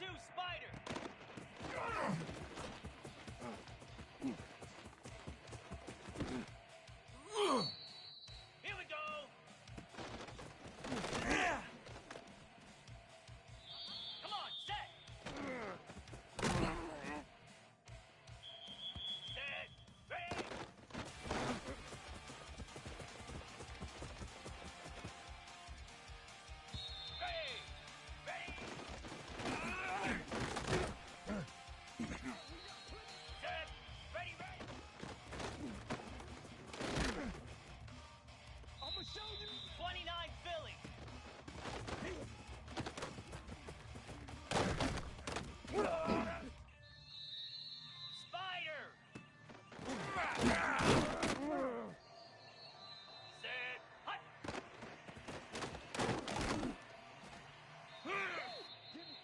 Spider! Here we go! Come on, set! Set, ready! Ready! Ready! Set, ready, ready! I'ma show you. 29 Philly! Spider! Set, hut!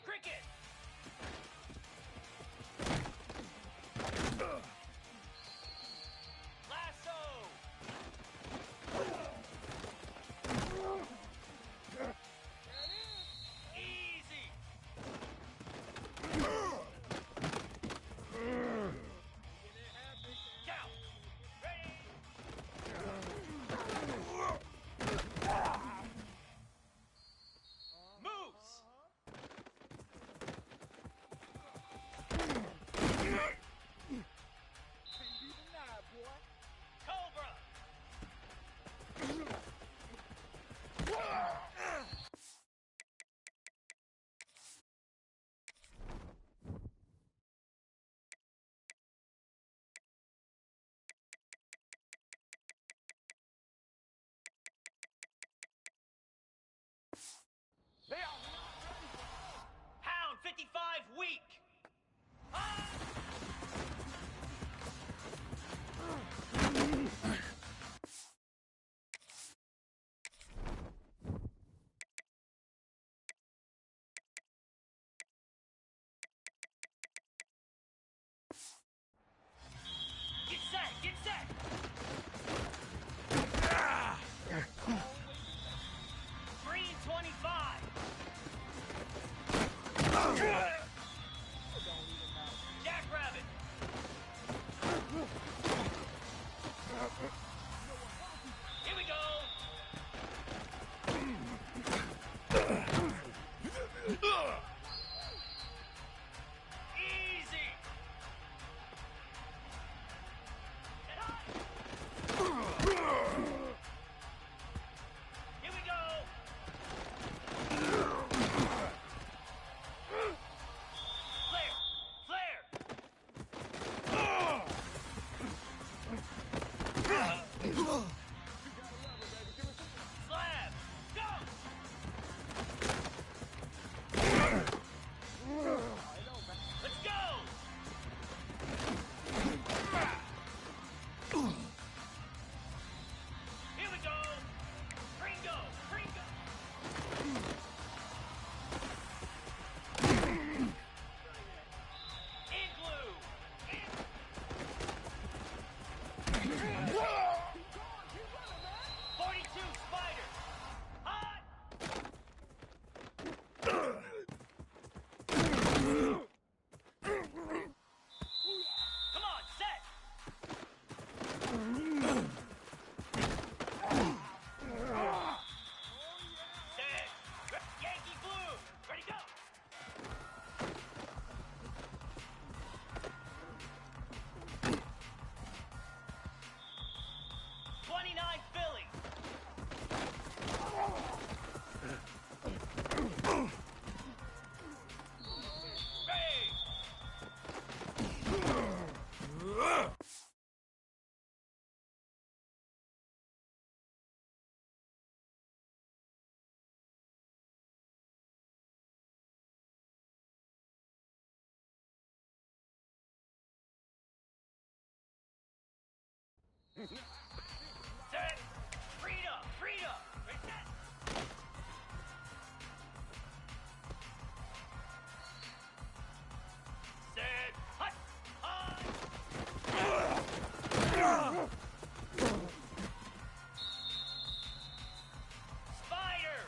Cricket! Lasso! Easy! Count! Ready! Moose! Can't be denied, boy. Cobra! They are not ready. Hound 55 weak! Ah! Get set! Get set! Green 25! Jackrabbit! Here we go! Easy! Get high! Here we go! Flare! Flare! Slab! Go! Let's go! Here we go! Ringo! Ringo! Igloo! 42 Spider! Hot! Come on, set! Set! Yankee Blue! Ready, go! '29 Philly! Ready! Set! Freedom! Freedom! Ready, set! Set! Hut! Hut! Spider!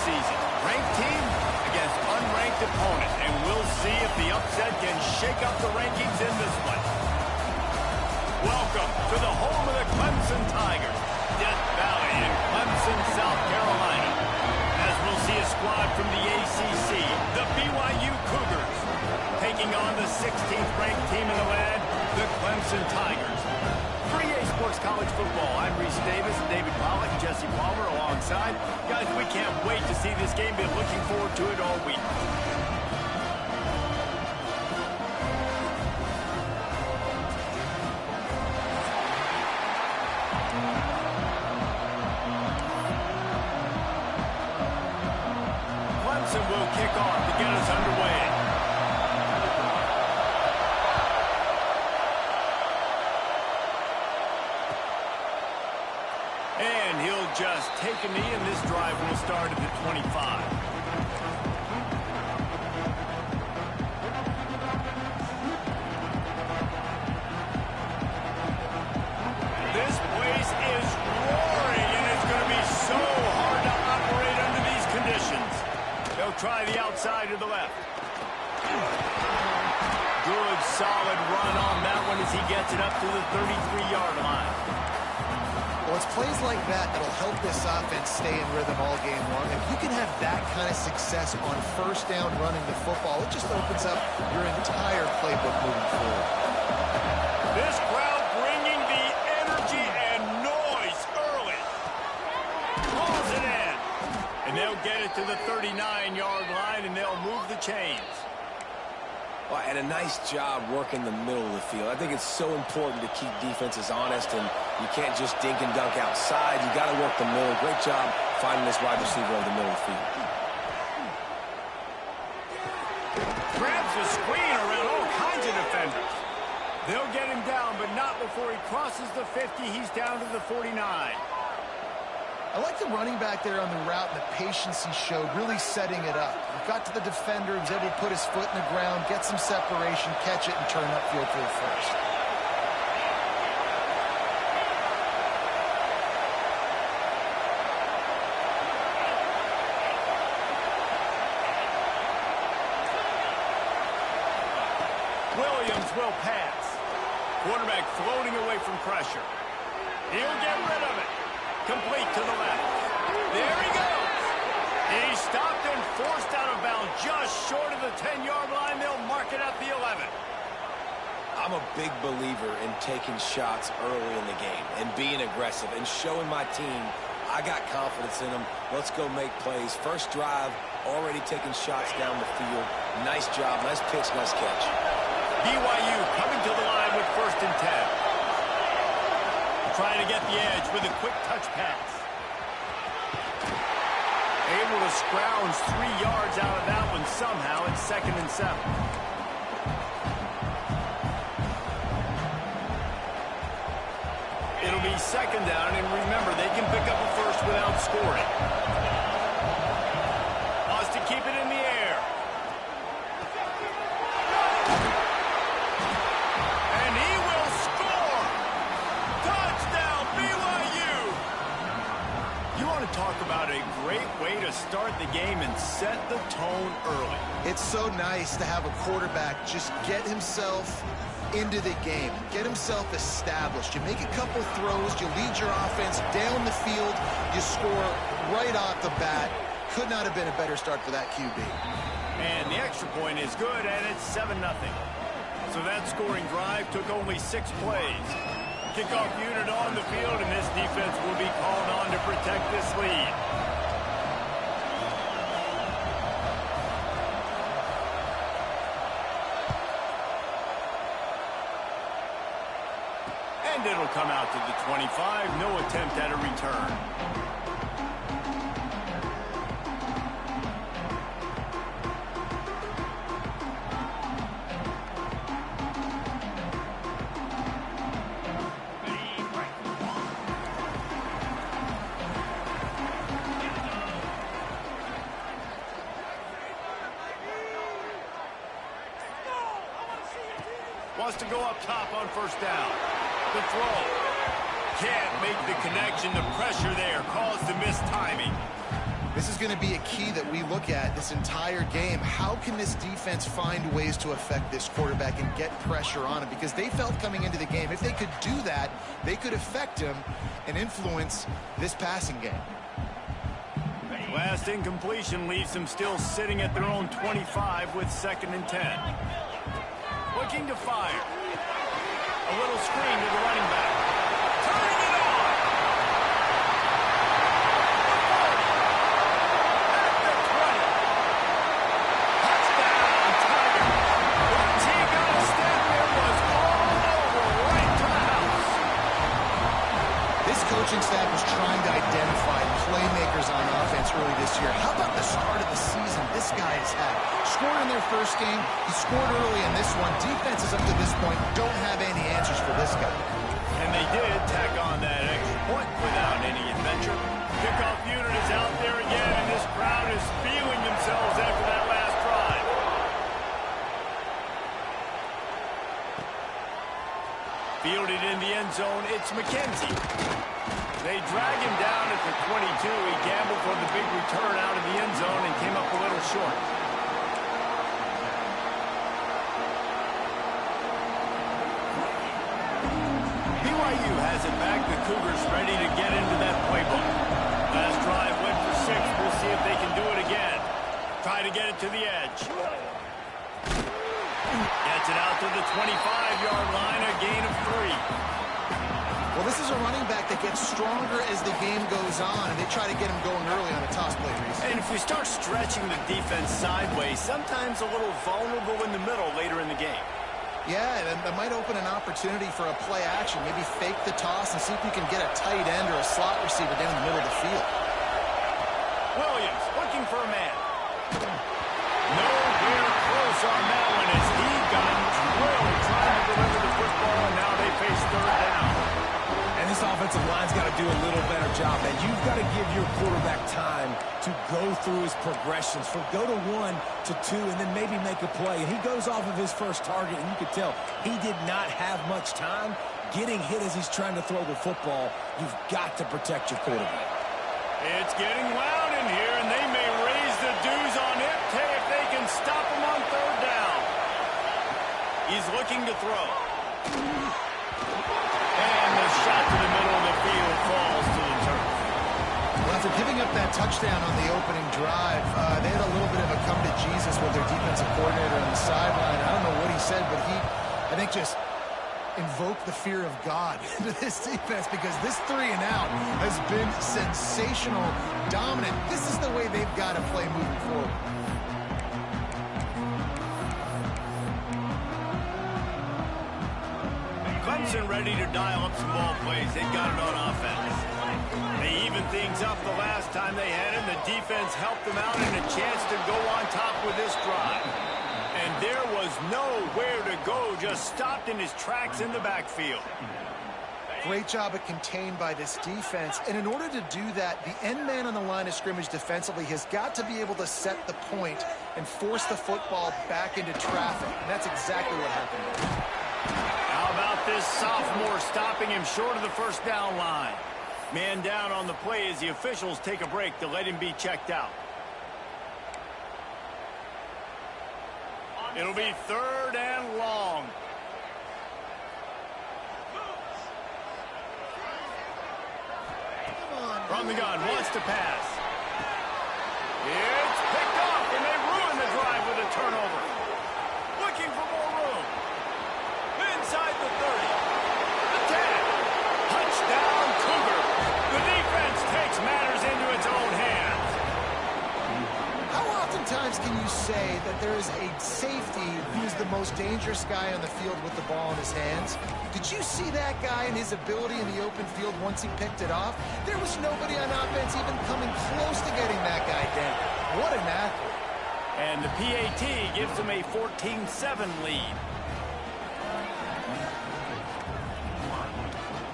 Season. Ranked team against unranked opponent, and we'll see if the upset can shake up the rankings in this one. Welcome to the home of the Clemson Tigers, Death Valley in Clemson, South Carolina. As we'll see a squad from the ACC, the BYU Cougars, taking on the 16th ranked team in the land, the Clemson Tigers. 3A Sports College Football. I'm Reese Davis, David Pollock, and Jesse Palmer alongside. Guys, we can't wait to see this game. Been looking forward to it all week. Clemson will kick off to get us underway. And he'll just take a knee, and this drive will start at the 25. This place is roaring, and it's going to be so hard to operate under these conditions. He'll try the outside to the left. Good, solid run on that one as he gets it up to the 33-yard line. Well, it's plays like that that'll help this offense stay in rhythm all game long. If you can have that kind of success on first down running the football, it just opens up your entire playbook moving forward. This crowd bringing the energy and noise early. Calls it in. And they'll get it to the 39-yard line, and they'll move the chains. Well, and a nice job working the middle of the field. I think it's so important to keep defenses honest, and you can't just dink and dunk outside. You got to work the middle. Great job finding this wide receiver over the middle of the field. Grabs the screen around all kinds of defenders. They'll get him down, but not before he crosses the 50. He's down to the 49. I like the running back there on the route and the patience he showed, really setting it up. He got to the defender, he was able to put his foot in the ground, get some separation, catch it, and turn upfield for the first. Williams will pass. Quarterback floating away from pressure. He'll get rid of it. Complete to the left. There he goes. He stopped and forced out of bounds just short of the 10-yard line. They'll mark it at the 11. I'm a big believer in taking shots early in the game and being aggressive and showing my team I got confidence in them. Let's go make plays. First drive, already taking shots down the field. Nice job, nice pitch, nice catch. BYU coming to the line with 1st and 10. Trying to get the edge with a quick touch pass. able to scrounge 3 yards out of that one somehow. It's 2nd and 7. It'll be 2nd down, and remember, they can pick up a first without scoring. Wants to keep it in the air. And he will score! Touchdown, BYU! You want to talk about a great way to start the game and set the tone early. It's so nice to have a quarterback just get himself into the game, get himself established. You make a couple throws, you lead your offense down the field, you score right off the bat. Could not have been a better start for that QB. And the extra point is good, and it's 7-0. So that scoring drive took only 6 plays. Kickoff unit on the field, and this defense will be called on to protect this lead. And it'll come out to the 25. No attempt at a return. Wants to go up top on 1st down. The throw. Can't make the connection. The pressure there caused the missed timing. This is going to be a key that we look at this entire game. How can this defense find ways to affect this quarterback and get pressure on him? Because they felt coming into the game, if they could do that, they could affect him and influence this passing game. Last incompletion leaves them still sitting at their own 25 with 2nd and 10. Looking to fire. A little screen to the running back. Turning it on! At the 20. Touchdown, Tiger. Once he got a step, it was all over right to the house. This coaching staff was trying to identify playmakers on offense early this year. How about the start of the season this guy has had? Scored in their first game. He scored early in this one. Defenses up to this point don't have any answers for this guy. And they did tack on that extra point without any adventure. Kickoff unit is out there again, and this crowd is feeling themselves after that last drive. Fielded in the end zone, it's McKenzie. They drag him down at the 22. He gambled for the big return out of the end zone and came up a little short. BYU has it back. The Cougars ready to get into that playbook. Last drive went for 6. We'll see if they can do it again. Try to get it to the edge. Gets it out to the 25-yard line, a gain of 3. Well, this is a running back that gets stronger as the game goes on, and they try to get him going early on a toss play, Reese. And if we start stretching the defense sideways, sometimes a little vulnerable in the middle later in the game. Yeah, and that might open an opportunity for a play action. Maybe fake the toss and see if you can get a tight end or a slot receiver down in the middle of the field. Williams looking for a man. Nowhere close on that one as he got drilled trying to deliver the football, and now they face 3rd down. And this offensive line's got to do a little better job. And you've got to give your quarterback time to go through his progressions. From go to 1 to 2 and then maybe make a play. And he goes off of his first target, and you could tell he did not have much time getting hit as he's trying to throw the football. You've got to protect your quarterback. It's getting loud in here, and they may raise the dues on it if they can stop him on 3rd down. He's looking to throw. And the shot to the middle of the field falls to the turf. Well, after giving up that touchdown on the opening drive, they had a little bit of a come to Jesus with their defensive coordinator on the sideline. I don't know what he said, but he, I think, just invoked the fear of God into this defense, because this 3 and out has been sensational, dominant. This is the way they've got to play moving forward. Clemson ready to dial up some ball plays. They got it on offense. They even things up the last time they had him. The defense helped them out and a chance to go on top with this drive. And there was nowhere to go, just stopped in his tracks in the backfield. Great job of contained by this defense. And in order to do that, the end man on the line of scrimmage defensively has got to be able to set the point and force the football back into traffic. And that's exactly what happened. How about this sophomore stopping him short of the first down line? Man down on the play as the officials take a break to let him be checked out. It'll be 3rd and long. From the gun, wants to pass. It's picked off, and they ruin the drive with a turnover. Looking for more room. Inside the 30. The 10. Touchdown, Cougar. The defense takes matters into its own hands. How oftentimes can you say that there is a safety who's the most dangerous guy on the field with the ball in his hands? Did you see that guy and his ability in the open field once he picked it off? There was nobody on offense even coming close to getting that guy down. What an athlete. And the PAT gives them a 14-7 lead.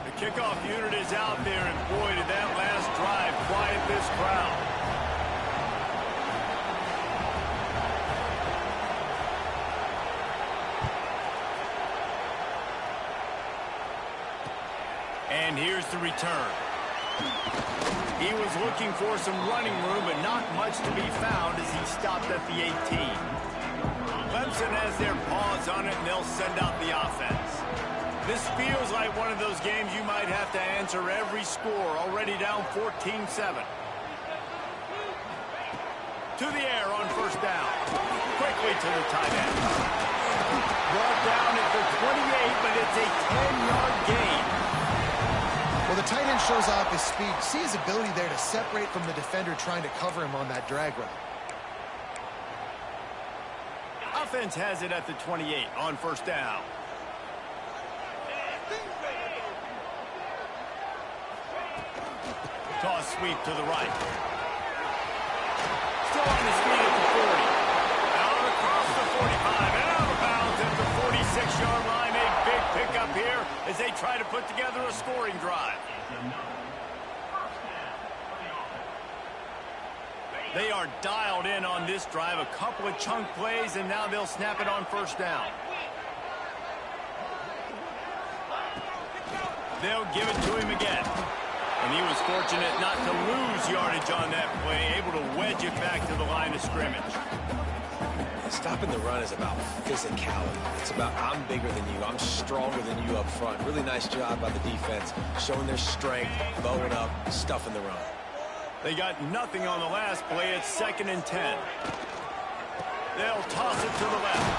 The kickoff unit is out there, and boy, did that last drive quiet this crowd. And here's the return. He was looking for some running room, but not much to be found as he stopped at the 18. Clemson has their paws on it, and they'll send out the offense. This feels like one of those games you might have to answer every score, already down 14-7. To the air on first down. Quickly to the tight end. Brought down at the 28, but it's a 10-yard gain. Well, the tight end shows off his speed. See his ability there to separate from the defender trying to cover him on that drag route. Offense has it at the 28 on first down. Toss sweep to the right. Still on his feet at the 40. Out across the 45 and out of bounds at the 46-yard line. A big pickup here as they try to put together a scoring drive. They are dialed in on this drive. A couple of chunk plays, and now they'll snap it on first down. They'll give it to him again. And he was fortunate not to lose yardage on that play, able to wedge it back to the line of scrimmage. Stopping the run is about physicality. It's about I'm bigger than you. I'm stronger than you up front. Really nice job by the defense, showing their strength, bowing up, stuffing the run. They got nothing on the last play. It's 2nd and 10. They'll toss it to the left.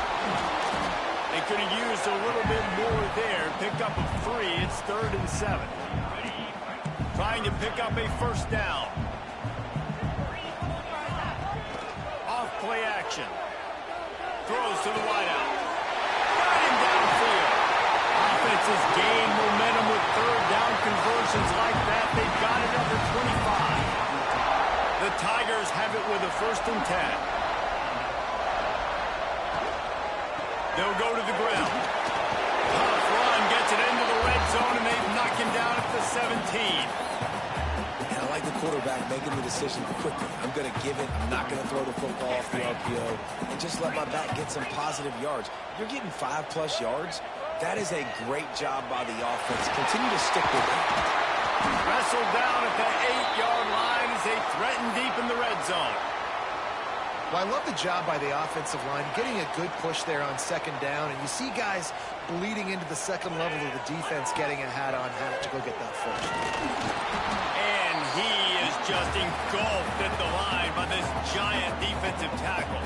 They could have used a little bit more there. Picked up a 3. It's 3rd and 7. Trying to pick up a first down. Off play action. Throws to the wideout. Got him downfield. Offenses gain momentum with 3rd down conversions like that. They've got it up at 25. The Tigers have it with a 1st and 10. They'll go to the ground. Tough run gets it into the red zone, and they knock him down at the 17. And I like the quarterback making the decision quickly. I'm going to give it. I'm not going to throw the football off the RPO and just let my back get some positive yards. You're getting 5+ yards. That is a great job by the offense. Continue to stick with it. Wrestled down at the 8-yard line as they threaten deep in the red zone. Well, I love the job by the offensive line, getting a good push there on 2nd down, and you see guys bleeding into the 2nd level of the defense getting a hat on hat to go get that first. And he is just engulfed at the line by this giant defensive tackle.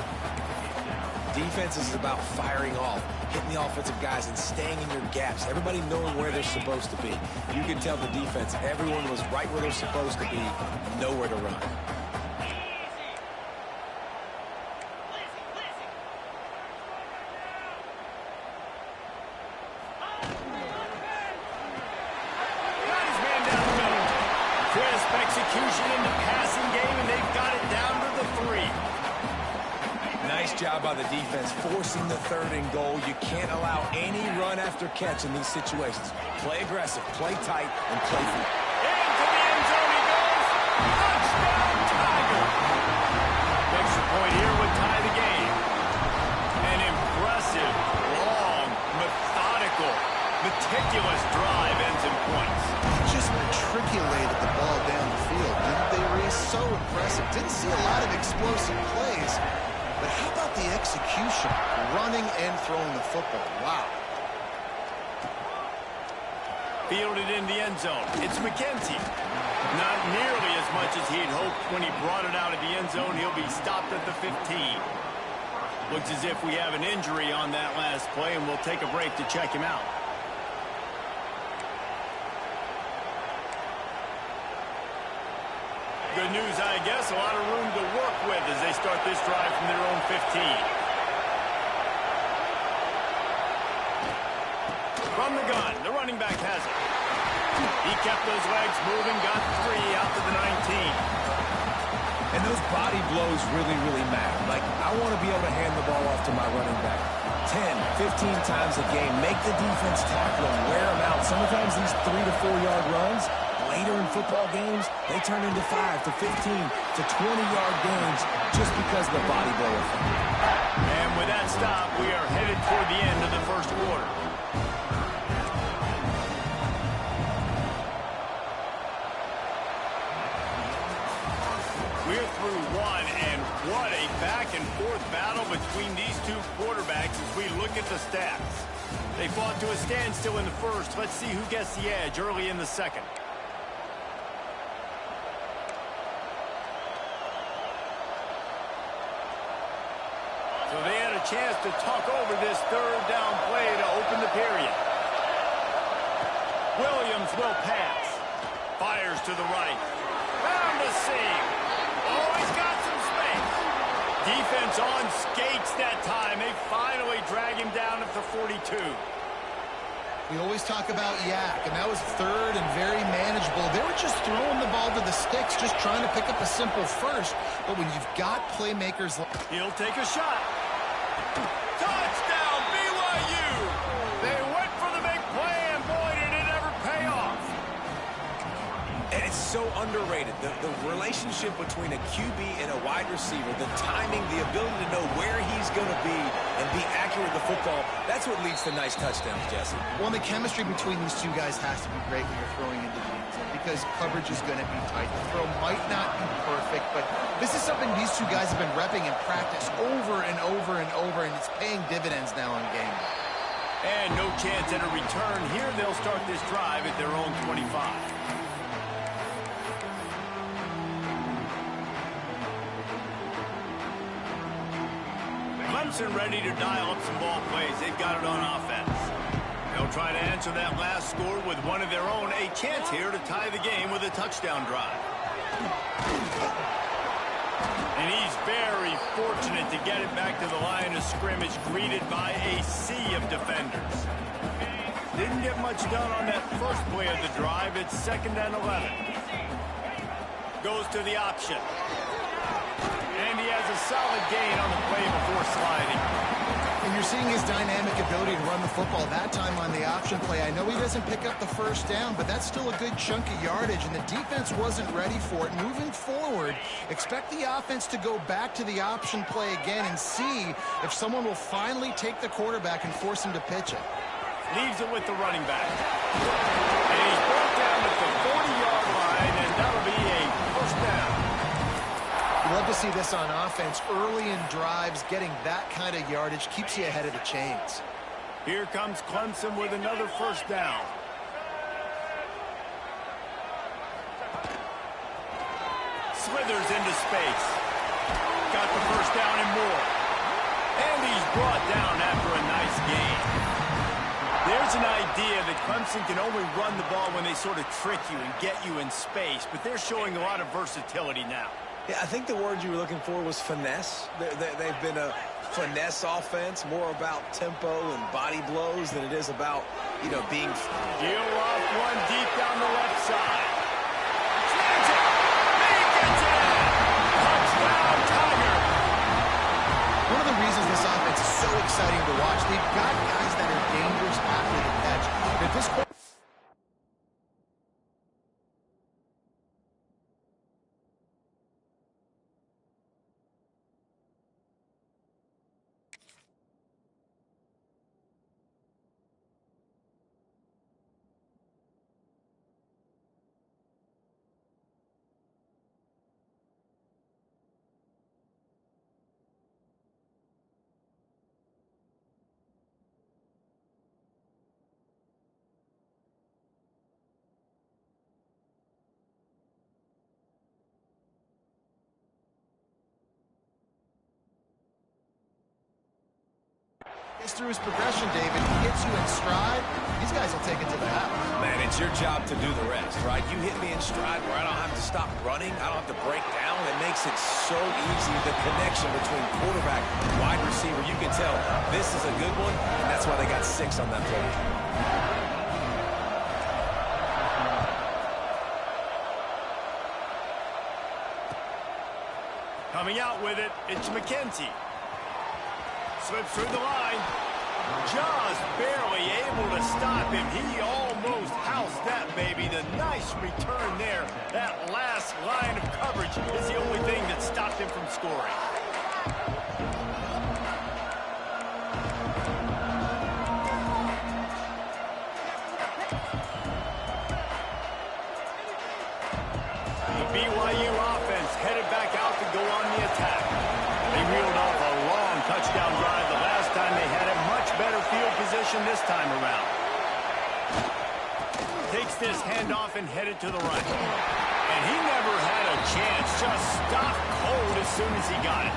Defense is about firing off, hitting the offensive guys and staying in your gaps. Everybody knowing where they're supposed to be. You can tell the defense, everyone was right where they're supposed to be, nowhere to run. execution in the passing game, and they've got it down to the 3. Nice job by the defense forcing the 3rd and goal. You can't allow any run after catch in these situations. Play aggressive, play tight, and play free. Into the end zone he goes. Touchdown, Tiger. Extra point here would tie the game. An impressive, long, methodical, meticulous drive ends in points. Just matriculated the ball down the field, didn't they, Reese? So impressive. Didn't see a lot of explosive plays, but how about the execution? Running and throwing the football. Wow. Fielded in the end zone. It's McKenzie. Not nearly as much as he had hoped when he brought it out of the end zone. He'll be stopped at the 15. Looks as if we have an injury on that last play, and we'll take a break to check him out. Good news, I guess. A lot of room to work with as they start this drive from their own 15. From the gun, the running back has it. He kept those legs moving, got 3 out to the 19. And those body blows really, really matter. Like, I want to be able to hand the ball off to my running back 10, 15 times a game. Make the defense tackle them, wear them out. Sometimes these 3 to 4 yard runs, later in football games, they turn into 5 to 15 to 20-yard gains just because of the body blow effect. And with that stop, we are headed toward the end of the first quarter. We're through one, and what a back-and-forth battle between these two quarterbacks as we look at the stats. They fought to a standstill in the first. Let's see who gets the edge early in the second. So they had a chance to talk over this 3rd down play to open the period. Williams will pass. Fires to the right. Found a seam. Oh, he's got some space. Defense on skates that time. They finally drag him down at the 42. We always talk about Yak, and that was 3rd and very manageable. They were just throwing the ball to the sticks, just trying to pick up a simple first. But when you've got playmakers... He'll take a shot. Touchdown, BYU! They went for the big play, and boy, did it ever pay off. And it's so underrated. The relationship between a QB and a wide receiver, the timing, the ability to know where he's going to be and be accurate with the football, that's what leads to nice touchdowns, Jesse. Well, the chemistry between these two guys has to be great when you're throwing into the end zone because coverage is going to be tight. The throw might not be perfect, but this is something these two guys have been repping in practice over and over and over, and it's paying dividends now in game. And no chance at a return. Here they'll start this drive at their own 25. Clemson ready to dial up some ball plays. They've got it on offense. They'll try to answer that last score with one of their own. A chance here to tie the game with a touchdown drive. And he's very fortunate to get it back to the line of scrimmage, greeted by a sea of defenders. Didn't get much done on that first play of the drive. It's 2nd and 11. Goes to the option. And he has a solid gain on the play before sliding. And you're seeing his dynamic ability to run the football that time on the option play. I know he doesn't pick up the first down, but that's still a good chunk of yardage, and the defense wasn't ready for it. Moving forward, expect the offense to go back to the option play again and see if someone will finally take the quarterback and force him to pitch it. Leaves it with the running back. And he's brought down at the 40-yard line, and that'll be a first down. Love to see this on offense. Early in drives, getting that kind of yardage keeps you ahead of the chains. Here comes Clemson with another first down. Slithers into space. Got the first down and more. And he's brought down after a nice gain. There's an idea that Clemson can only run the ball when they sort of trick you and get you in space, but they're showing a lot of versatility now. Yeah, I think the word you were looking for was finesse. They've been a finesse offense, more about tempo and body blows than it is about, being... Deal off one deep down the left side. Slams it. Gets through his progression, David. He gets you in stride. These guys will take it to the house. Man, it's your job to do the rest, right? You hit me in stride where I don't have to stop running. I don't have to break down. It makes it so easy. The connection between quarterback and wide receiver, you can tell this is a good one, and that's why they got 6 on that play. Coming out with it, it's McKenzie. Slips through the line. Just barely able to stop him. He almost housed that baby. The nice return there. That last line of coverage is the only thing that stopped him from scoring. The BYU offense headed back out to go on the attack. They reeled off a long touchdown drive the last time they had a much better field position this time around. Takes this handoff and headed to the right. And he never had a chance. Just stopped cold as soon as he got it.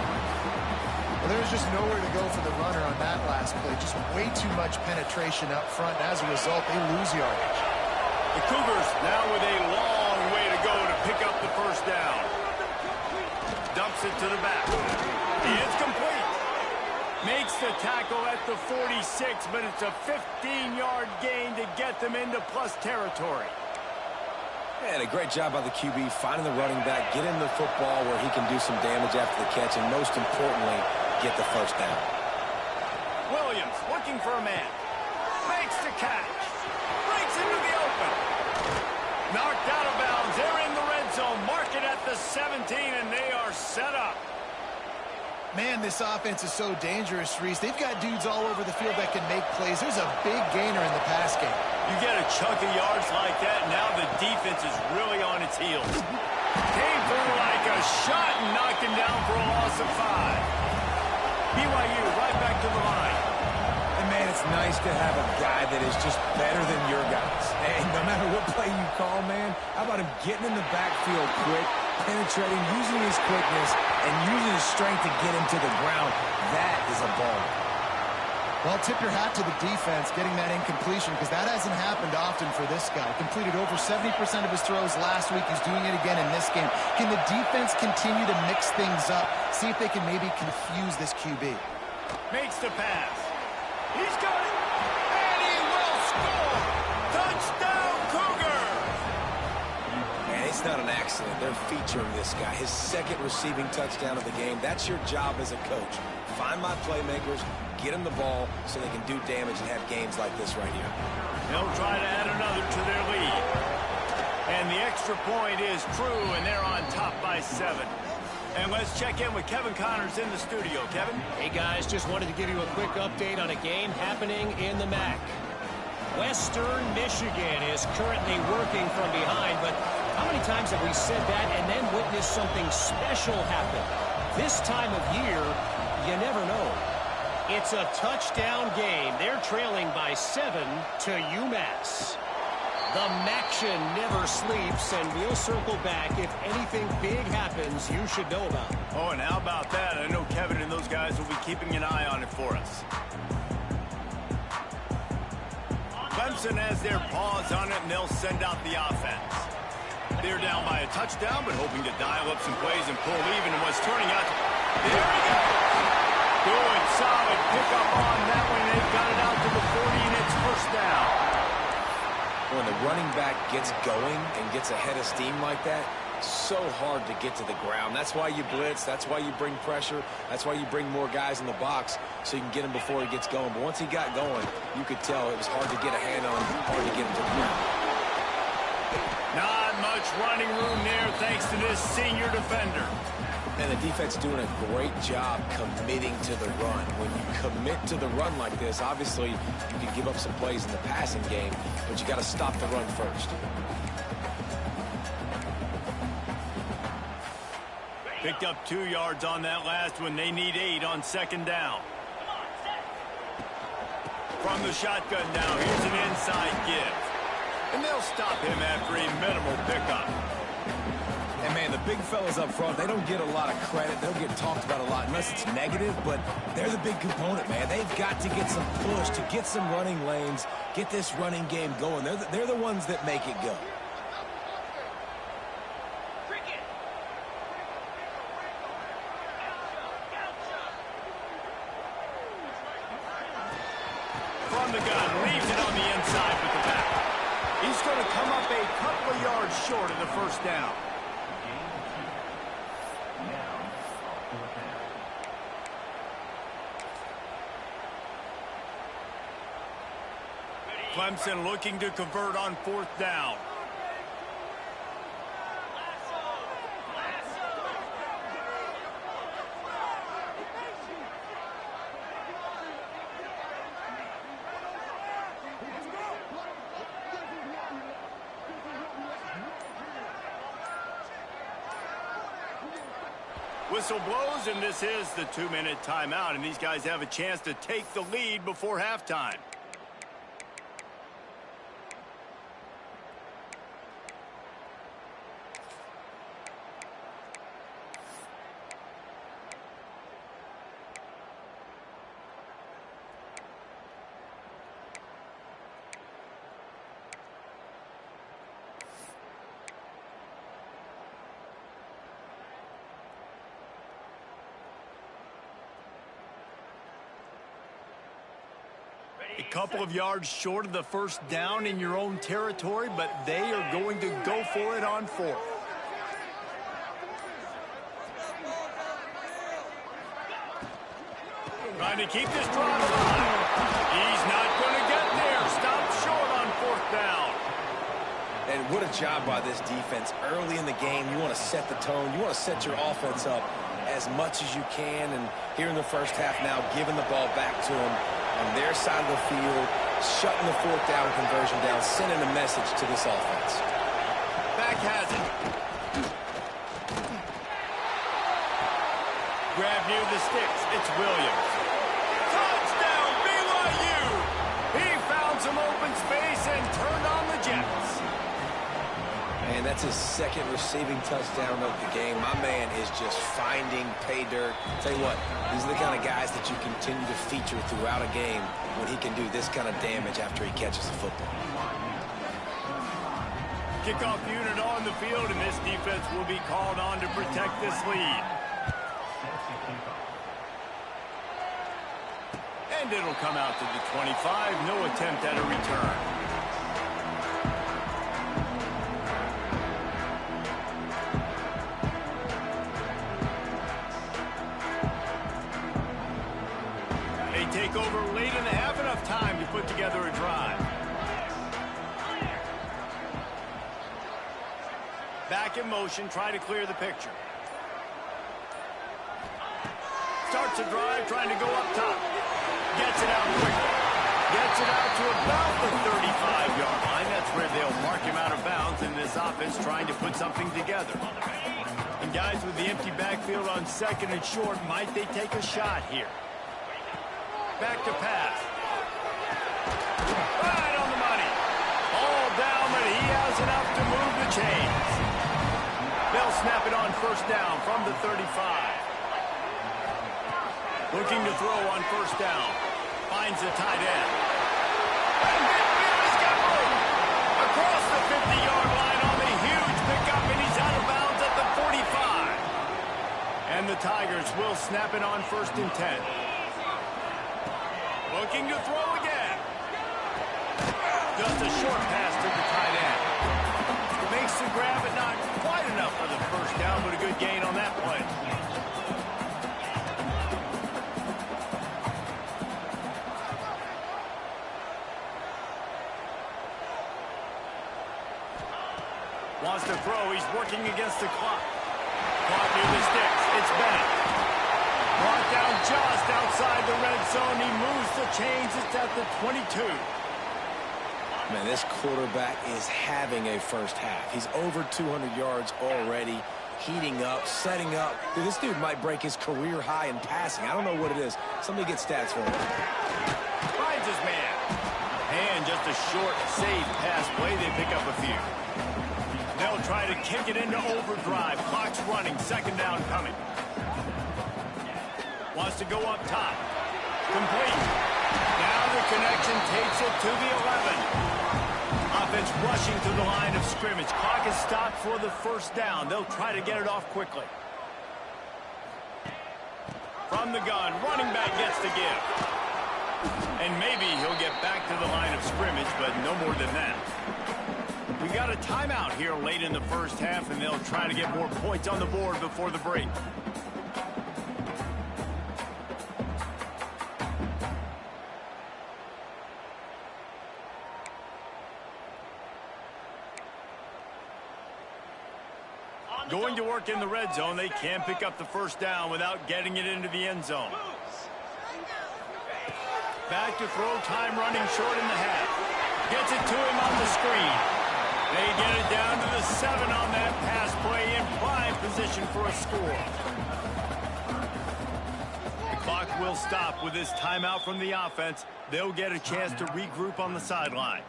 Well, there was just nowhere to go for the runner on that last play. Just way too much penetration up front. And as a result, they lose yardage. The Cougars now with a long way to go to pick up the first down. Dumps it to the back. It's complete. Makes the tackle at the 46, but it's a 15-yard gain to get them into plus territory. And a great job by the QB finding the running back, getting the football where he can do some damage after the catch, and most importantly, get the first down. Williams looking for a man. Makes the catch. Breaks into the open. Knocked out of bounds. They're in the red zone. Mark it at the 17, and they are set up. Man, this offense is so dangerous, Reese. They've got dudes all over the field that can make plays. There's a big gainer in the pass game. You get a chunk of yards like that, now the defense is really on its heels. Came through like a shot and knocked him down for a loss of 5. BYU right back to the line. And, man, it's nice to have a guy that is just better than your guys. And no matter what play you call, man, how about him getting in the backfield quick, penetrating, using his quickness, and using his strength to get him to the ground? That is a ball. Well, tip your hat to the defense getting that incompletion, because that hasn't happened often for this guy. Completed over 70% of his throws last week. He's doing it again in this game. Can the defense continue to mix things up, see if they can maybe confuse this QB? Makes the pass. He's got it. And he will score. Touchdown, Cougars. And it's not an accident. They're featuring this guy. His second receiving touchdown of the game. That's your job as a coach. Find my playmakers, get them the ball so they can do damage and have games like this right here. They'll try to add another to their lead. And the extra point is true, and they're on top by 7. And let's check in with Kevin Connors in the studio. Kevin? Hey, guys, just wanted to give you a quick update on a game happening in the MAC. Western Michigan is currently working from behind, but how many times have we said that and then witnessed something special happen? This time of year, you never know. It's a touchdown game. They're trailing by 7 to UMass. The Maction never sleeps, and we'll circle back if anything big happens you should know about. Oh, and how about that? I know Kevin and those guys will be keeping an eye on it for us. Clemson has their paws on it, and they'll send out the offense. They're down by a touchdown, but hoping to dial up some plays and pull even in what's turning out. There he goes. Good, solid pickup on that one. They've got it out to the 40, and it's first down. When the running back gets going and gets ahead of steam like that, so hard to get to the ground. That's why you blitz. That's why you bring pressure. That's why you bring more guys in the box so you can get him before he gets going. But once he got going, you could tell it was hard to get a hand on, hard to get him to the ground. Not much running room there thanks to this senior defender. And the defense doing a great job committing to the run. When you commit to the run like this, obviously you can give up some plays in the passing game, but you got to stop the run first. Picked up 2 yards on that last one. They need 8 on second down. From the shotgun now, here's an inside give. And they'll stop him after a minimal pickup. And, man, Man, the big fellas up front, they don't get a lot of credit. They'll get talked about a lot unless it's negative, but they're the big component, man. They've got to get some push, to get some running lanes, get this running game going. They're the ones that make it go. From the gun, leaves it on the inside with the back. He's going to come up a couple of yards short of the first down. Clemson looking to convert on fourth down. Whistle blows, and this is the 2-minute timeout, and these guys have a chance to take the lead before halftime. A couple of yards short of the first down in your own territory, but they are going to go for it on fourth. Trying to keep this drive alive. He's not going to get there. Stopped short on fourth down. And what a job by this defense. Early in the game, you want to set the tone. You want to set your offense up as much as you can. And here in the first half now, giving the ball back to them on their side of the field, shutting the fourth down conversion down, sending a message to this offense. Back has it. Grab near the sticks. It's Williams. Touchdown, BYU! He found some open space and turned on the Jets. Man, that's his second receiving touchdown of the game. My man is just finding pay dirt. Tell you what, these are the kind of guys that you continue to feature throughout a game when he can do this kind of damage after he catches the football. Kickoff unit on the field, and this defense will be called on to protect this lead. And it'll come out to the 25. No attempt at a return. Take over late in the half, enough time to put together a drive. Back in motion, try to clear the picture. Starts a drive, trying to go up top. Gets it out quickly. Gets it out to about the 35-yard line. That's where they'll mark him out of bounds in this offense, trying to put something together. And guys with the empty backfield on second and short, might they take a shot here? Back to pass. Right on the money. All down, but he has enough to move the chains. They'll snap it on first down from the 35. Looking to throw on first down. Finds the tight end. And midfield has got room. Across the 50-yard line on the huge pickup, and he's out of bounds at the 45. And the Tigers will snap it on first and 10. Looking to throw again. Just a short pass to the tight end. Makes the grab, but not quite enough for the first down, but a good gain on that play. Wants to throw. He's working against the clock. Caught near the sticks. It's Bennett. Brought down just outside the red zone. He moves the chains. It's at the 22. Man, this quarterback is having a first half. He's over 200 yards already, heating up, setting up. Dude, this dude might break his career high in passing. I don't know what it is. Somebody get stats for him. Finds his man. And just a short, safe pass play. They pick up a few. They'll try to kick it into overdrive. Clock's running. Second down coming. Wants to go up top. Complete. Now the connection takes it to the 11. Offense rushing to the line of scrimmage. Clock is stopped for the first down. They'll try to get it off quickly. From the gun, running back gets the give. And maybe he'll get back to the line of scrimmage, but no more than that. We got a timeout here late in the first half, and they'll try to get more points on the board before the break. Going to work in the red zone. They can't pick up the first down without getting it into the end zone. Back to throw, time running short in the half. Gets it to him on the screen. They get it down to the 7 on that pass play in prime position for a score. The clock will stop with this timeout from the offense. They'll get a chance to regroup on the sideline.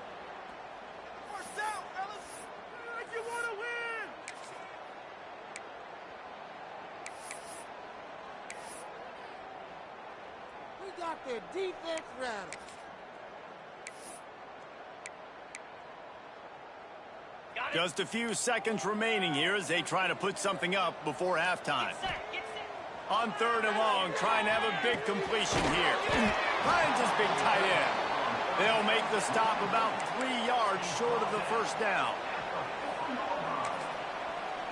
Got their defense rattled. Just a few seconds remaining here as they try to put something up before halftime. On third and long, trying to have a big completion here. Finds his big tight end. They'll make the stop about 3 yards short of the first down.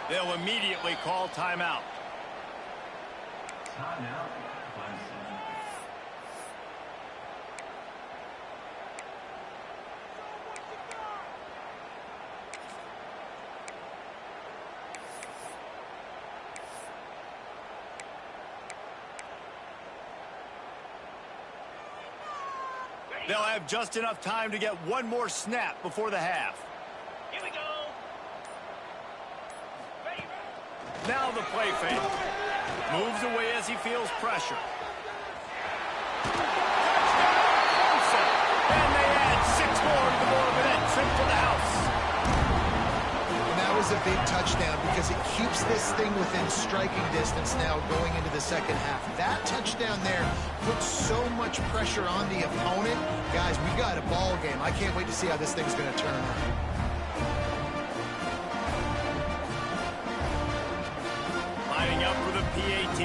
They'll immediately call timeout. Timeout. They'll have just enough time to get one more snap before the half. Here we go. Ready. Now the play fake. Moves away as he feels pressure. And they add 6 more to the board with that trip to the house. And that was a big touchdown because it keeps this thing within striking distance now going into the second half. That touchdown there puts so much pressure on the opponent. Guys, we got a ball game. I can't wait to see how this thing's going to turn out. Lining up for the PAT.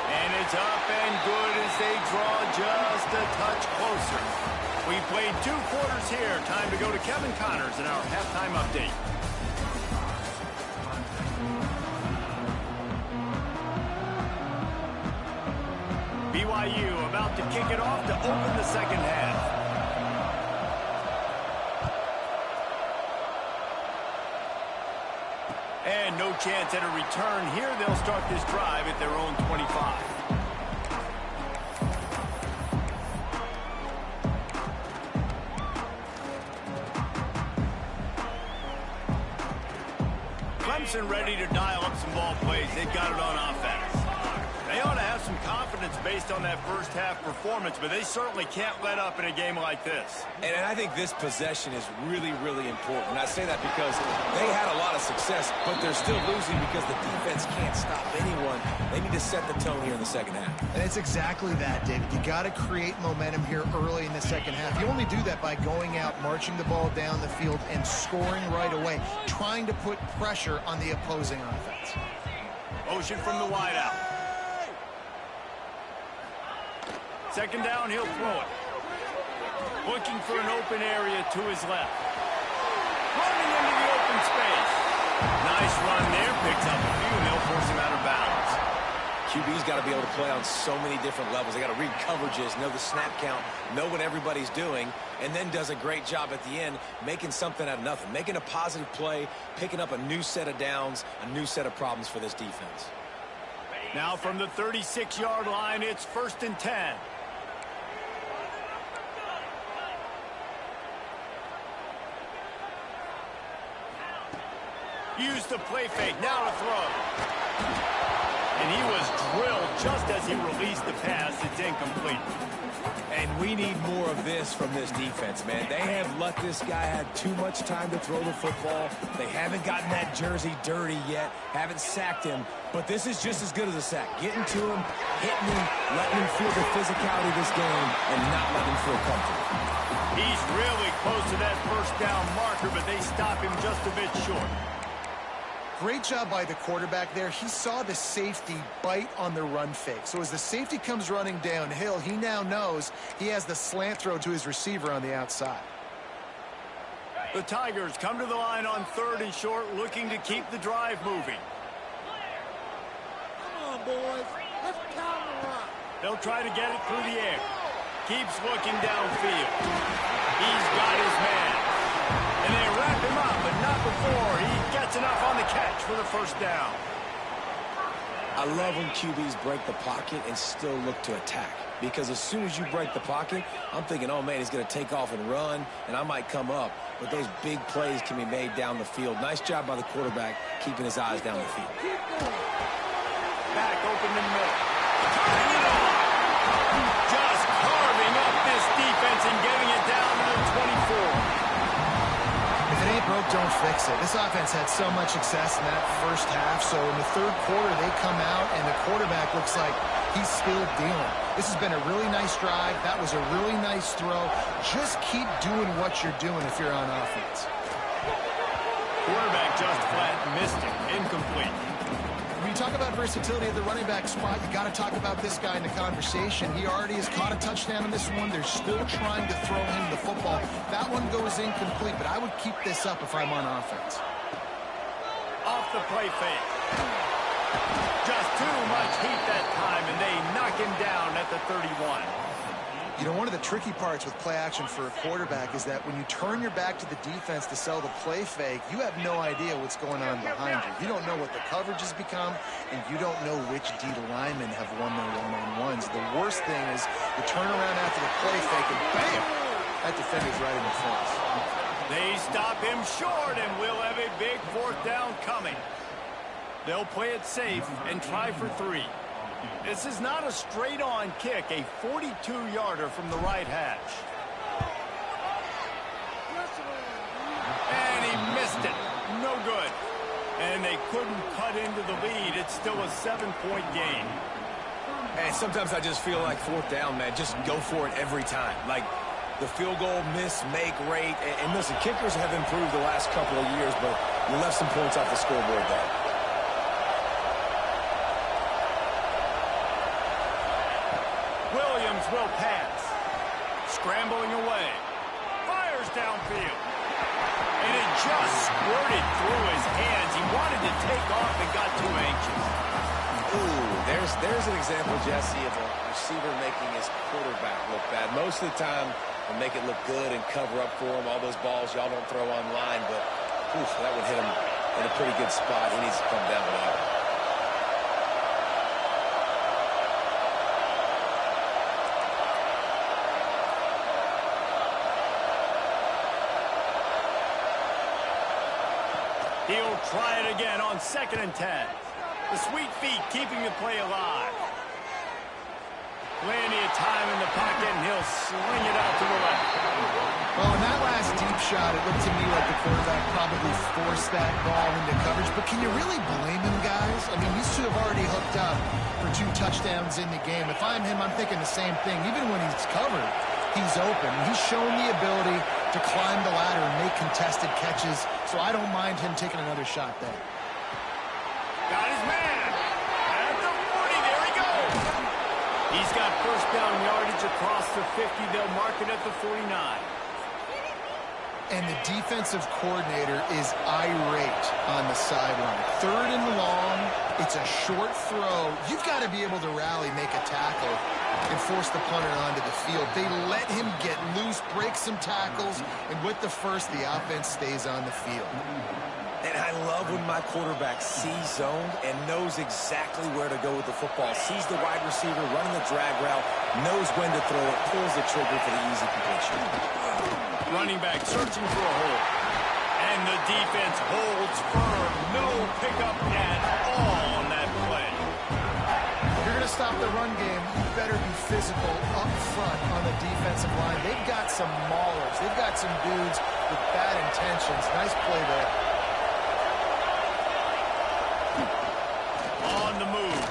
And it's up and good as they draw just a touch closer. We played 2 quarters here. Time to go to Kevin Connors in our halftime update. BYU about to kick it off to open the second half. And no chance at a return here. They'll start this drive at their own 25. Clemson ready to dial up some ball plays. They've got it on offense. They ought to have some confidence based on that first half performance, but they certainly can't let up in a game like this. And I think this possession is really, really important. And I say that because they had a lot of success, but they're still losing because the defense can't stop anyone. They need to set the tone here in the second half. And it's exactly that, David. You got to create momentum here early in the second half. You only do that by going out, marching the ball down the field, and scoring right away, trying to put pressure on the opposing offense. Motion from the wideout. Second down, he'll throw it. Looking for an open area to his left. Running into the open space. Nice run there. Picks up a few, and they'll force him out of bounds. QB's got to be able to play on so many different levels. They got to read coverages, know the snap count, know what everybody's doing, and then does a great job at the end making something out of nothing, making a positive play, picking up a new set of downs, a new set of problems for this defense. Now from the 36-yard line, it's 1st and 10. Use the play fake. Now to throw. And he was drilled just as he released the pass. It's incomplete. And we need more of this from this defense, man. They have let this guy have too much time to throw the football. They haven't gotten that jersey dirty yet, haven't sacked him. But this is just as good as a sack. Getting to him, hitting him, letting him feel the physicality of this game, and not letting him feel comfortable. He's really close to that first down marker, but they stop him just a bit short. Great job by the quarterback there. He saw the safety bite on the run fake. So as the safety comes running downhill, he now knows he has the slant throw to his receiver on the outside. The Tigers come to the line on 3rd and short, looking to keep the drive moving. Come on, boys. Let's count the run. They'll try to get it through the air. Keeps looking downfield. He's got his man. And they wrap him up, but not before he gets enough on the catch for the first down. I love when QBs break the pocket and still look to attack. Because as soon as you break the pocket, I'm thinking, oh, man, he's going to take off and run, and I might come up. But those big plays can be made down the field. Nice job by the quarterback keeping his eyes down the field. Back open in the middle. Turning it on. Just carving up this defense and getting it down to the 24. If it ain't broke, don't fix it. This offense had so much success in that first half, so in the 3rd quarter, they come out, and the quarterback looks like he's still dealing. This has been a really nice drive. That was a really nice throw. Just keep doing what you're doing if you're on offense. Quarterback just flat missed it. Incomplete. When you talk about versatility at the running back spot, you got to talk about this guy in the conversation. He already has caught a touchdown in this one. They're still trying to throw him the football. That one goes incomplete, but I would keep this up if I'm on offense. Off the play fake. Just too much heat that time, and they knock him down at the 31. You know, one of the tricky parts with play action for a quarterback is that when you turn your back to the defense to sell the play fake, you have no idea what's going on behind you. You don't know what the coverage has become, and you don't know which D linemen have won their one-on-ones. The worst thing is you turn around after the play fake, and bam! That defender's right in the face. They stop him short, and we'll have a big 4th down coming. They'll play it safe and try for 3. This is not a straight-on kick, a 42-yarder from the right hash. And he missed it. No good. And they couldn't cut into the lead. It's still a 7-point game. And sometimes I just feel like 4th down, man, just go for it every time. Like the field goal miss-make rate. And listen, kickers have improved the last couple of years, but you left some points off the scoreboard there. Will pass. Scrambling away. Fires downfield. And it just squirted through his hands. He wanted to take off and got too anxious. Ooh, there's an example, Jesse, of a receiver making his quarterback look bad. Most of the time, they'll make it look good and cover up for him. All those balls y'all don't throw online, but oof, that would hit him in a pretty good spot. He needs to come down with that. He'll try it again on 2nd and 10. The sweet feet keeping the play alive. Plenty of time in the pocket, and he'll sling it out to the left. Well, in that last deep shot, it looked to me like the quarterback probably forced that ball into coverage. But can you really blame him, guys? I mean, these two have already hooked up for 2 touchdowns in the game. If I'm him, I'm thinking the same thing. Even when he's covered, he's open. He's shown the ability to climb the ladder and make contested catches, so I don't mind him taking another shot there. Got his man. At the 40, there he goes. He's got first down yardage across the 50. They'll mark it at the 49. And the defensive coordinator is irate on the sideline. 3rd and long, it's a short throw. You've got to be able to rally, make a tackle, and force the punter onto the field. They let him get loose, break some tackles, and with the first, the offense stays on the field. And I love when my quarterback sees zoned and knows exactly where to go with the football. Sees the wide receiver running the drag route, knows when to throw it, pulls the trigger for the easy completion. Running back searching for a hole. And the defense holds firm. No pickup at all on that play. stop the run game, you better be physical up front on the defensive line. They've got some maulers. They've got some dudes with bad intentions. Nice play there. On the move.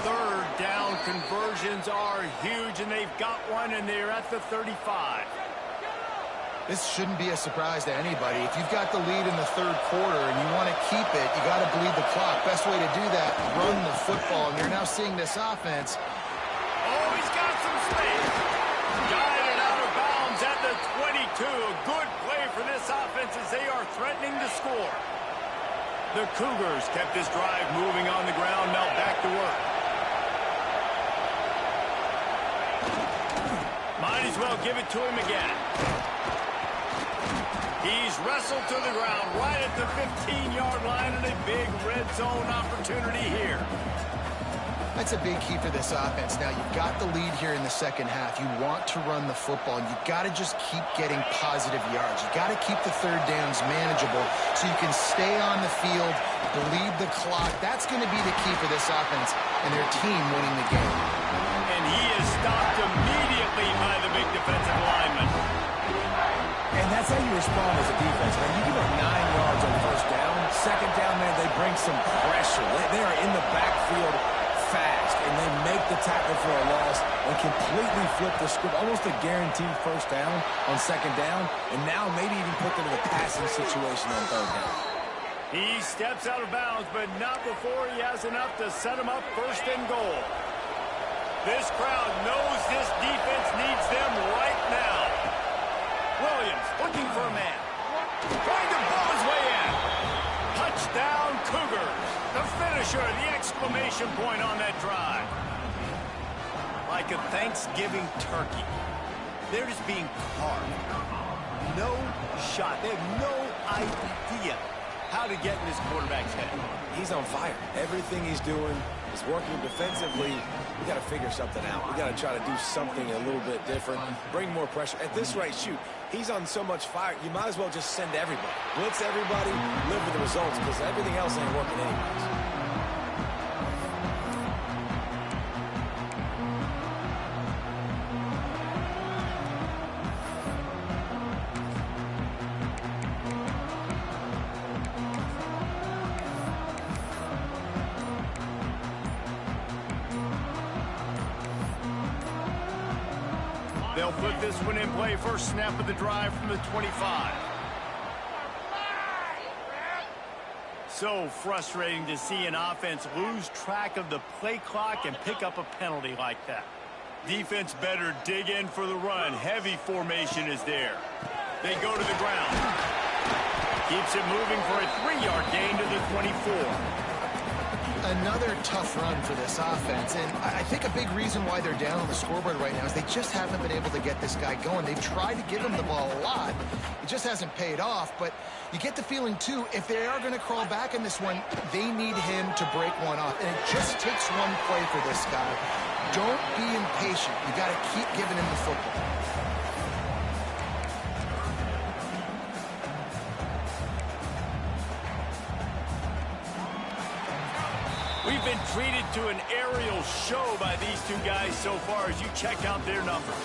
Third down conversions are huge, and they've got one, and they're at the 35. This shouldn't be a surprise to anybody. If you've got the lead in the third quarter and you want to keep it, you got to bleed the clock. Best way to do that, run the football. And you're now seeing this offense. Oh, he's got some space. Guided out of bounds at the 22. A good play for this offense as they are threatening to score. The Cougars kept this drive moving on the ground. Now back to work. Might as well give it to him again. He's wrestled to the ground right at the 15-yard line, and a big red zone opportunity here. That's a big key for this offense. Now, you've got the lead here in the second half. You want to run the football, and you've got to just keep getting positive yards. You've got to keep the third downs manageable so you can stay on the field, bleed the clock. That's going to be the key for this offense and their team winning the game. And he is stopped immediately by the big defensive lineman. And that's how you respond as a defense, man. You give up 9 yards on first down. Second down, man, they bring some pressure. They are in the backfield fast, and they make the tackle for a loss and completely flip the script. Almost a guaranteed first down on second down, and now maybe even put them in a passing situation on third down. He steps out of bounds, but not before he has enough to set him up first and goal. This crowd knows this defense needs them right now. Williams looking for a man. Trying to blow his way in. Touchdown Cougars. The finisher, the exclamation point on that drive. Like a Thanksgiving turkey. They're just being carved. No shot. They have no idea how to get in this quarterback's head. He's on fire. Everything he's doing is working defensively. We got to figure something out. We got to try to do something a little bit different. Bring more pressure. At this rate, shoot, he's on so much fire, you might as well just send everybody. Blitz everybody, live with the results, because everything else ain't working anyways. They'll put this one in play. First snap of the drive from the 25. So frustrating to see an offense lose track of the play clock and pick up a penalty like that. Defense better dig in for the run. Heavy formation is there. They go to the ground. Keeps it moving for a 3-yard gain to the 24. Another tough run for this offense, and I think a big reason why they're down on the scoreboard right now is they just haven't been able to get this guy going. They've tried to give him the ball a lot. It just hasn't paid off, but you get the feeling, too, if they are going to crawl back in this one, they need him to break one off, and it just takes one play for this guy. Don't be impatient. You got to keep giving him the football. We've been treated to an aerial show by these two guys so far as you check out their numbers.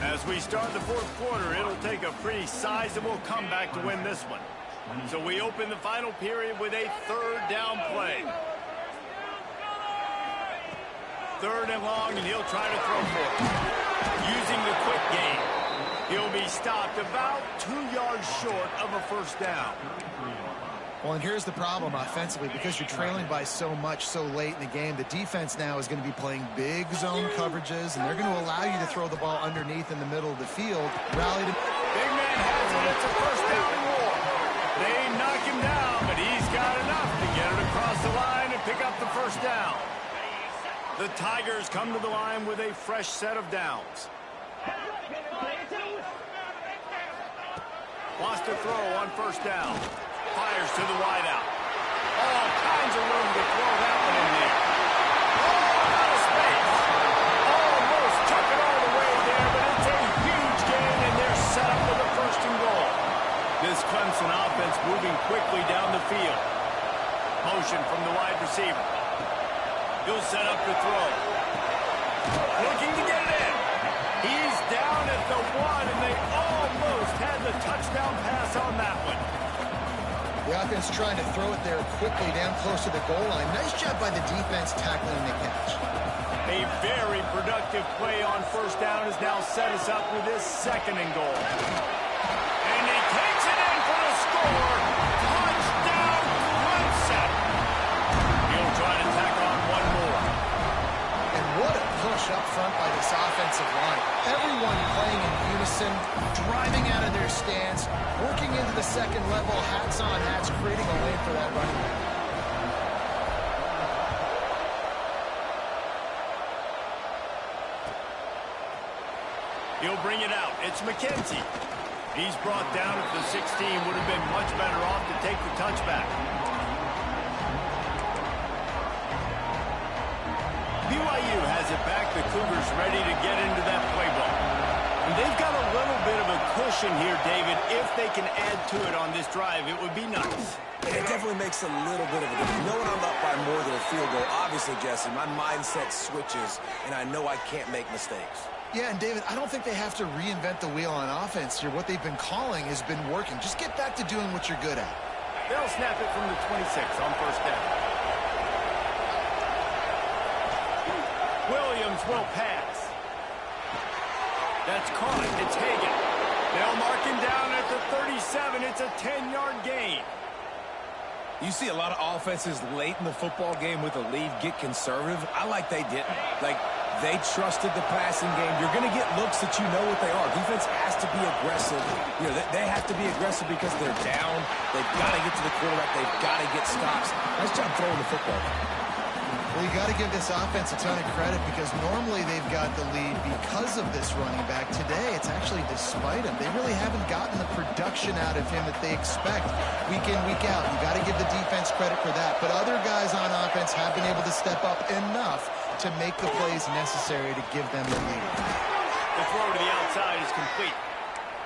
As we start the fourth quarter, it'll take a pretty sizable comeback to win this one. So we open the final period with a third down play. Third and long, and he'll try to throw for it. Using the quick game. He'll be stopped about 2 yards short of a first down. Well, and here's the problem offensively. Because you're trailing by so much so late in the game, the defense now is going to be playing big zone coverages, and they're going to allow you to throw the ball underneath in the middle of the field. Rally to... Big man has it. It's a first down and more. They knock him down, but he's got enough to get it across the line and pick up the first down. The Tigers come to the line with a fresh set of downs. Wants to throw on first down. Fires to the wideout. All kinds of room to throw that one in there. Oh, out of space. Almost took it all the way there, but it's a huge gain, and they're set up with a first and goal. This Clemson offense moving quickly down the field. Motion from the wide receiver. He'll set up the throw. Looking to get it in. He's down at the 1, and they almost had the touchdown pass on that one. The offense trying to throw it there quickly down close to the goal line. Nice job by the defense tackling the catch. A very productive play on first down has now set us up with this 2nd and goal. And he takes it in for the score. Touchdown, Clemson. He'll try to tack on one more. And what a push up front by this offensive line. Everyone playing in unison, driving out of their stance, working into the 2nd level, hats on hats, creating a lane for that running back. He'll bring it out. It's McKenzie. He's brought down at the 16. Would have been much better off to take the touchback. BYU has it back. The Cougars ready to get into that playbook. And they've got a little bit of a cushion here, David. If they can add to it on this drive, it would be nice. It definitely makes a little bit of a difference. Knowing I'm up by more than a field goal, obviously, Jesse, my mindset switches, and I know I can't make mistakes. Yeah, and David, I don't think they have to reinvent the wheel on offense here. What they've been calling has been working. Just get back to doing what you're good at. They'll snap it from the 26 on first down. Williams will pass. That's caught. It's Hagan. They'll mark him down at the 37. It's a 10-yard gain. You see a lot of offenses late in the football game with a lead get conservative. I like they didn't. Like, they trusted the passing game. You're going to get looks that you know what they are. Defense has to be aggressive. You know, they have to be aggressive because they're down. They've got to get to the quarterback. They've got to get stops. Nice job throwing the football. Well, you got to give this offense a ton of credit because normally they've got the lead because of this running back. Today, it's actually despite him. They really haven't gotten the production out of him that they expect week in, week out. You got to give the defense credit for that. But other guys on offense have been able to step up enough to make the plays necessary to give them the lead. The throw to the outside is complete.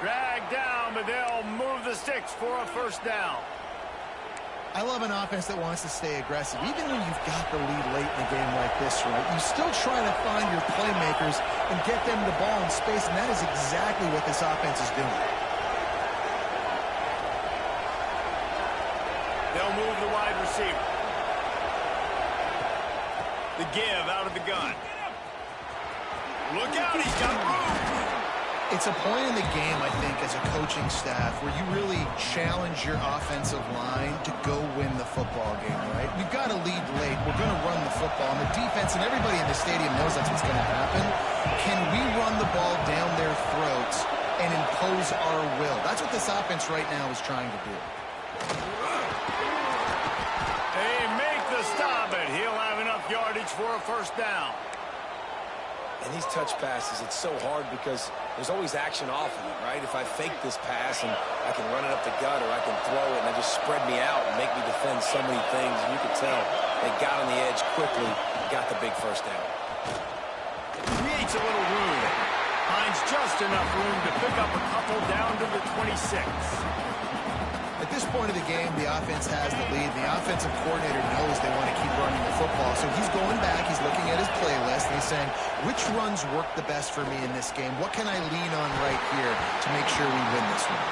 Dragged down, but they'll move the sticks for a first down. I love an offense that wants to stay aggressive. Even when you've got the lead late in a game like this, right, you still try to find your playmakers and get them the ball in space, and that is exactly what this offense is doing. They'll move the wide receiver. The give out of the gun. Look out, he's got room. It's a point in the game, I think, as a coaching staff where you really challenge your offensive line to go win the football game, right? We've got to lead late. We're going to run the football. And the defense and everybody in the stadium knows that's what's going to happen. Can we run the ball down their throats and impose our will? That's what this offense right now is trying to do. They make the stop, and he'll have enough yardage for a first down. And these touch passes, it's so hard because there's always action off of it, right? If I fake this pass and I can run it up the gut or I can throw it and they just spread me out and make me defend so many things, and you can tell they got on the edge quickly, got the big first down. Creates a little room. Finds just enough room to pick up a couple down to the 26. At this point of the game, the offense has the lead. The offensive coordinator knows they want to keep running the football. So he's going back, he's looking at his playlist, and he's saying, which runs work the best for me in this game? What can I lean on right here to make sure we win this one?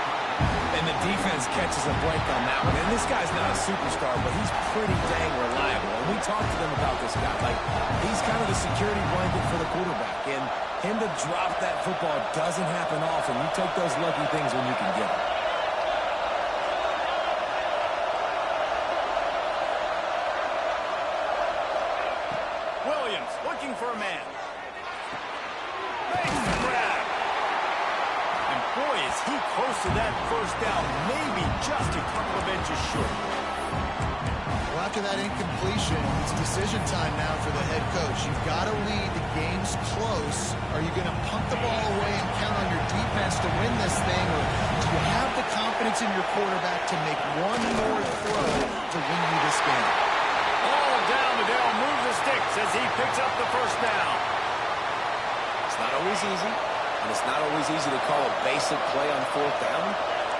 And the defense catches a break on that one. And this guy's not a superstar, but he's pretty dang reliable. And we talked to them about this guy. Like, he's kind of the security blanket for the quarterback. And him to drop that football doesn't happen often. You take those lucky things when you can get them. Looking for a man. Makes the grab. And boy, is he close to that first down. Maybe just a couple of inches short. Well, after that incompletion, it's decision time now for the head coach. You've got to lead. The game's close. Are you going to pump the ball away and count on your defense to win this thing? Or do you have the confidence in your quarterback to make one more throw to win you this game? All down, but they'll move the sticks as he picks up the first down. It's not always easy, and it's not always easy to call a basic play on fourth down,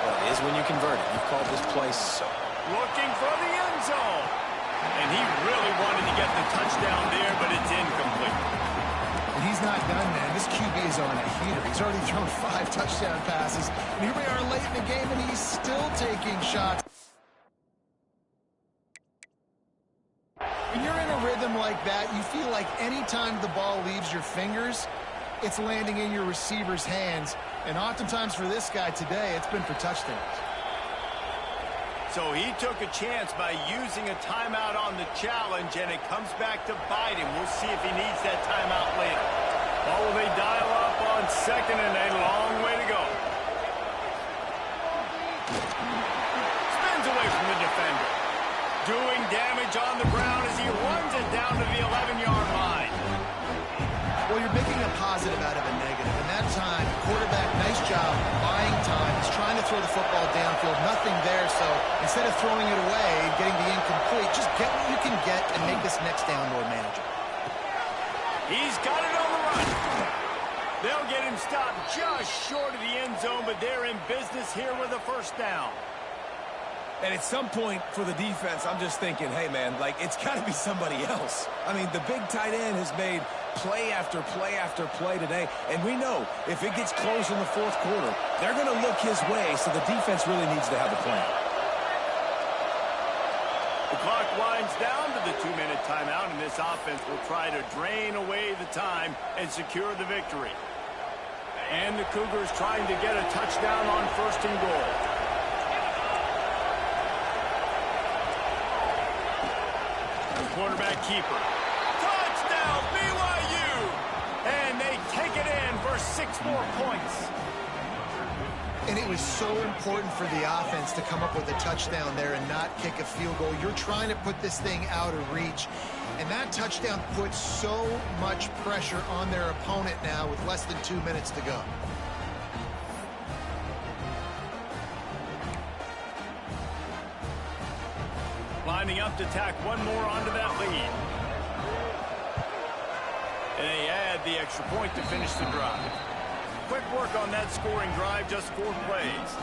but it is when you convert it. You've called this play so. Looking for the end zone. And he really wanted to get the touchdown there, but it's incomplete. And he's not done, man. This QB is on a heater. He's already thrown 5 touchdown passes. And here we are late in the game, and he's still taking shots. When you're in a rhythm like that, you feel like any time the ball leaves your fingers, it's landing in your receiver's hands. And oftentimes for this guy today, it's been for touchdowns. So he took a chance by using a timeout on the challenge, and it comes back to bite him. We'll see if he needs that timeout later. Or will they dial up on second and a long way to go? Spins away from the defender. Doing damage on the ground as he runs it down to the 11-yard line. Well, you're making a positive out of a negative. And that time, quarterback, nice job buying time. He's trying to throw the football downfield. Nothing there, so instead of throwing it away and getting the incomplete, just get what you can get and make this next down more manageable. He's got it on the run. They'll get him stopped just short of the end zone, but they're in business here with a first down. And at some point for the defense, I'm just thinking, hey, man, like, it's got to be somebody else. I mean, the big tight end has made play after play after play today. And we know if it gets close in the fourth quarter, they're going to look his way, so the defense really needs to have a plan. The clock winds down to the 2-minute timeout, and this offense will try to drain away the time and secure the victory. And the Cougars trying to get a touchdown on first and goal. Quarterback keeper. Touchdown, BYU! And they take it in for 6 more points. And it was so important for the offense to come up with a touchdown there and not kick a field goal. You're trying to put this thing out of reach. And that touchdown puts so much pressure on their opponent now with less than 2 minutes to go. Lining up to tack one more onto that lead. And they add the extra point to finish the drive. Quick work on that scoring drive, just 4 plays.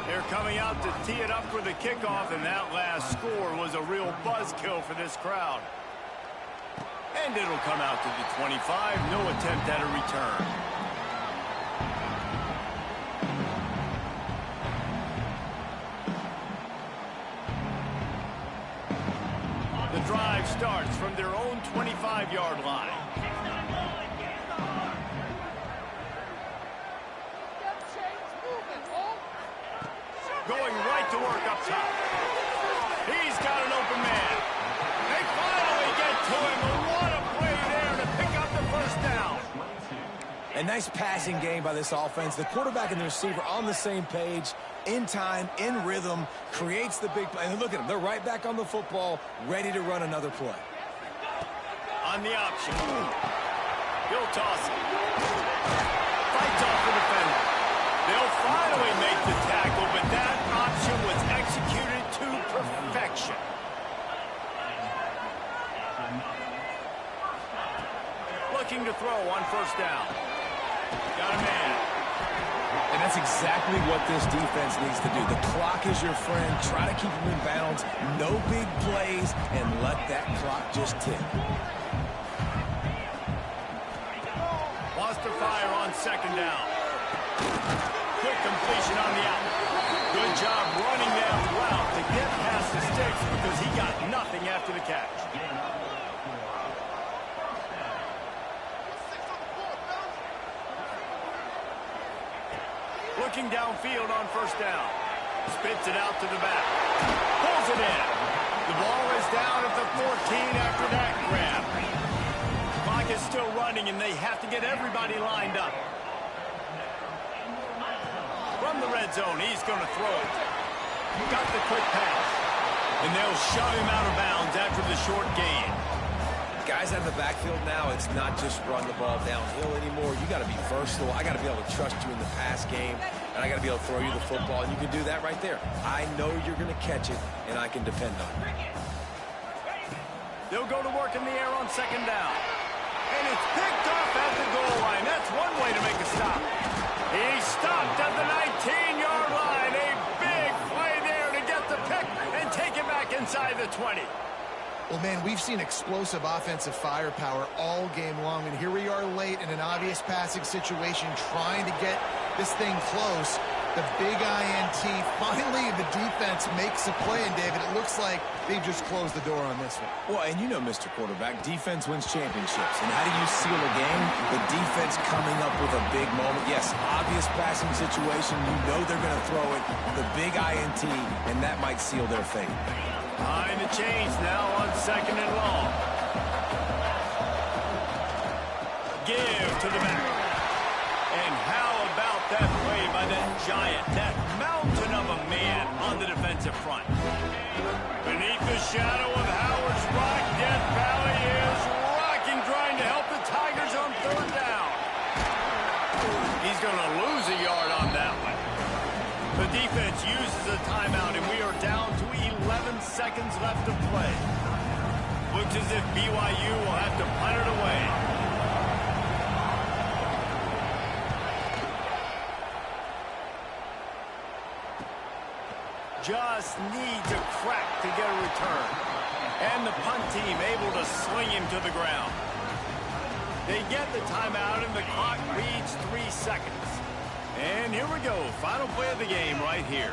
They're coming out to tee it up for the kickoff, and that last score was a real buzzkill for this crowd. And it'll come out to the 25, no attempt at a return. The drive starts from their own 25-yard line. Going right to work up top. He's got an open man. They finally get to him. What a play there to pick up the first down. A nice passing game by this offense. The quarterback and the receiver on the same page, in time, in rhythm, creates the big play. And look at them. They're right back on the football, ready to run another play. On the option. He'll toss it. Fights off the defender. They'll finally make the tackle, but that option was executed to perfection. Looking to throw on first down. Got a man. And that's exactly what this defense needs to do. The clock is your friend. Try to keep them in bounds. No big plays, and let that clock just tick. Wants to fire on second down. Quick completion on the out. Good job running that route to get past the sticks because he got nothing after the catch. Looking downfield on first down. Spits it out to the back. Pulls it in. The ball is down at the 14 after that grab. Clock is still running, and they have to get everybody lined up. From the red zone, he's going to throw it. Got the quick pass. And they'll shove him out of bounds after the short gain. Guys out of the backfield now, it's not just run the ball downhill anymore. You got to be versatile. I got to be able to trust you in the pass game, and I got to be able to throw you the football, and you can do that right there. I know you're going to catch it, and I can depend on it. They'll go to work in the air on second down. And it's picked off at the goal line. That's one way to make a stop. He stopped at the 19-yard line. A big play there to get the pick and take it back inside the 20. Well, man, we've seen explosive offensive firepower all game long, and here we are late in an obvious passing situation trying to get this thing close. The big INT, finally the defense makes a play, and David, it looks like they've just closed the door on this one. Well, and you know, Mr. Quarterback, defense wins championships. And how do you seal a game? The defense coming up with a big moment. Yes, obvious passing situation. You know they're going to throw it. The big INT, and that might seal their fate. Behind the chains now on 2nd and long. Give to the back. And how about that play by that giant, that mountain of a man on the defensive front? Beneath the shadow of Howard's Rock, Death Valley is rocking, trying to help the Tigers on 3rd down. He's going to lose a yard on that one. The defense uses a timeout, and we are down to 11 seconds left to play. Looks as if BYU will have to punt it away. Just needs a crack to get a return. And the punt team able to sling him to the ground. They get the timeout, and the clock reads 3 seconds. And here we go. Final play of the game right here.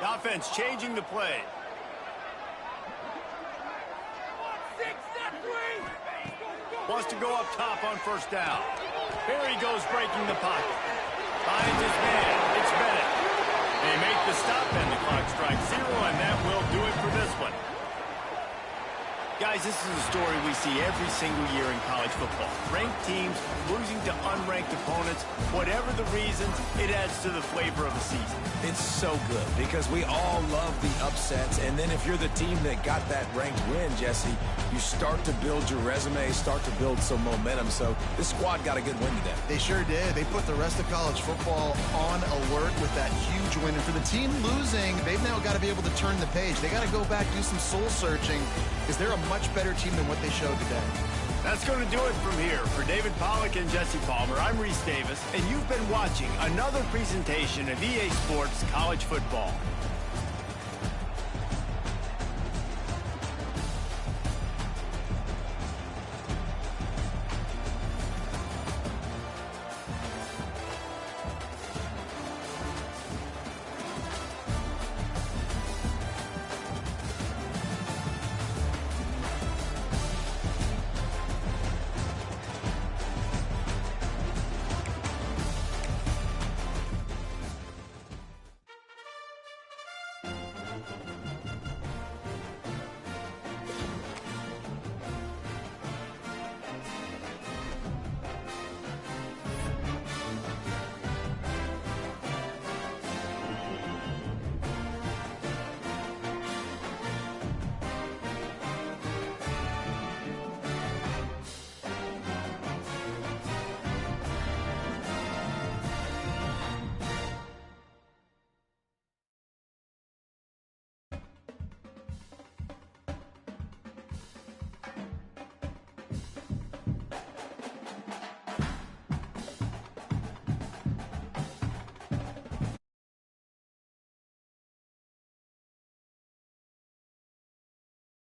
The offense changing the play. Wants to go up top on 1st down. Here he goes, breaking the pocket. Finds his man. It's Bennett. They make the stop, and the clock strikes 0, and that will do it for this one. Guys, this is a story we see every single year in college football. Ranked teams losing to unranked opponents. Whatever the reasons, it adds to the flavor of the season. It's so good because we all love the upsets. And then if you're the team that got that ranked win, Jesse, you start to build your resume, start to build some momentum. So this squad got a good win today. They sure did. They put the rest of college football on alert with that huge win. And for the team losing, they've now got to be able to turn the page. They got to go back, do some soul searching, because they're a much better team than what they showed today. That's going to do it from here. For David Pollack and Jesse Palmer, I'm Reese Davis, and you've been watching another presentation of EA Sports College Football.